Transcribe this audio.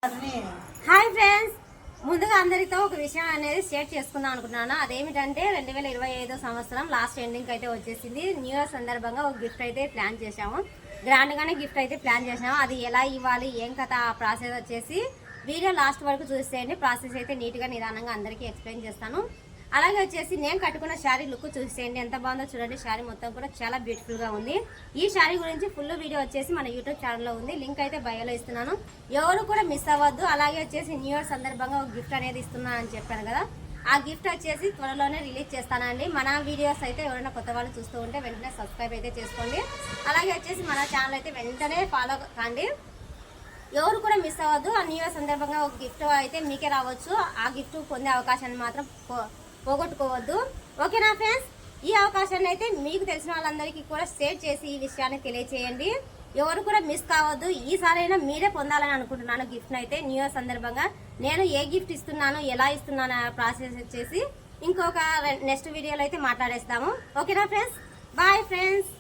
Hi friends, ముందుగా అందరితో ఒక విషయం అనేది షేర్ చేసుకుందాం అనుకుంటున్నాను. అదేమిటంటే 2025 సంవత్సరం లాస్ట్ ఎండింగ్ అయితే వచ్చేసింది. న్యూ ఇయర్ సందర్భంగా ఒక గిఫ్ట్ అయితే ప్లాన్ చేశాము. గ్రాండ్ గానే గిఫ్ట్ అయితే ప్లాన్ చేసాము. అది ఎలా ఇవ్వాలి, ఏం కథ, ఆ ప్రాసెస్ వచ్చేసి వీడియో లాస్ట్ వరకు చూసేయండి. ప్రాసెస్ అయితే నీట్గా నిదానంగా అందరికీ ఎక్స్ప్లెయిన్ చేస్తాను. అలాగే వచ్చేసి నేను కట్టుకున్న శారీ లుక్ చూసేయండి, ఎంత బాగుందో చూడండి. శారీ మొత్తం కూడా చాలా బ్యూటిఫుల్ గా ఉంది. ఈ శారీ గురించి ఫుల్ వీడియో వచ్చేసి మన యూట్యూబ్ ఛానల్లో ఉంది. లింక్ అయితే బయోలో ఇస్తున్నాను, ఎవరు కూడా మిస్ అవ్వద్దు. అలాగే వచ్చేసి న్యూ ఇయర్ సందర్భంగా ఒక గిఫ్ట్ అనేది ఇస్తున్నాను అని చెప్పాను కదా, ఆ గిఫ్ట్ వచ్చేసి త్వరలోనే రిలీజ్ చేస్తానండి. మన వీడియోస్ అయితే ఎవరైనా కొత్త వాళ్ళు చూస్తూ ఉంటే వెంటనే సబ్స్క్రైబ్ అయితే చేసుకోండి. అలాగే వచ్చేసి మన ఛానల్ అయితే వెంటనే ఫాలో కాండి, ఎవరు కూడా మిస్ అవ్వద్దు. ఆ న్యూ ఇయర్ సందర్భంగా ఒక గిఫ్ట్ అయితే మీకే రావచ్చు. ఆ గిఫ్ట్ పొందే అవకాశాన్ని మాత్రం పోగొట్టుకోవద్దు. ఓకేనా ఫ్రెండ్స్, ఈ అవకాశాన్ని అయితే మీకు తెలిసిన వాళ్ళందరికీ కూడా షేర్ చేసి ఈ విషయాన్ని తెలియచేయండి. ఎవరు కూడా మిస్ కావద్దు. ఈసారైనా మీరే పొందాలని అనుకుంటున్నాను గిఫ్ట్ అయితే. న్యూ ఇయర్ సందర్భంగా నేను ఏ గిఫ్ట్ ఇస్తున్నాను, ఎలా ఇస్తున్నాను ప్రాసెస్ వచ్చేసి ఇంకొక నెక్స్ట్ వీడియోలో అయితే మాట్లాడేస్తాము. ఓకేనా ఫ్రెండ్స్, బాయ్ ఫ్రెండ్స్.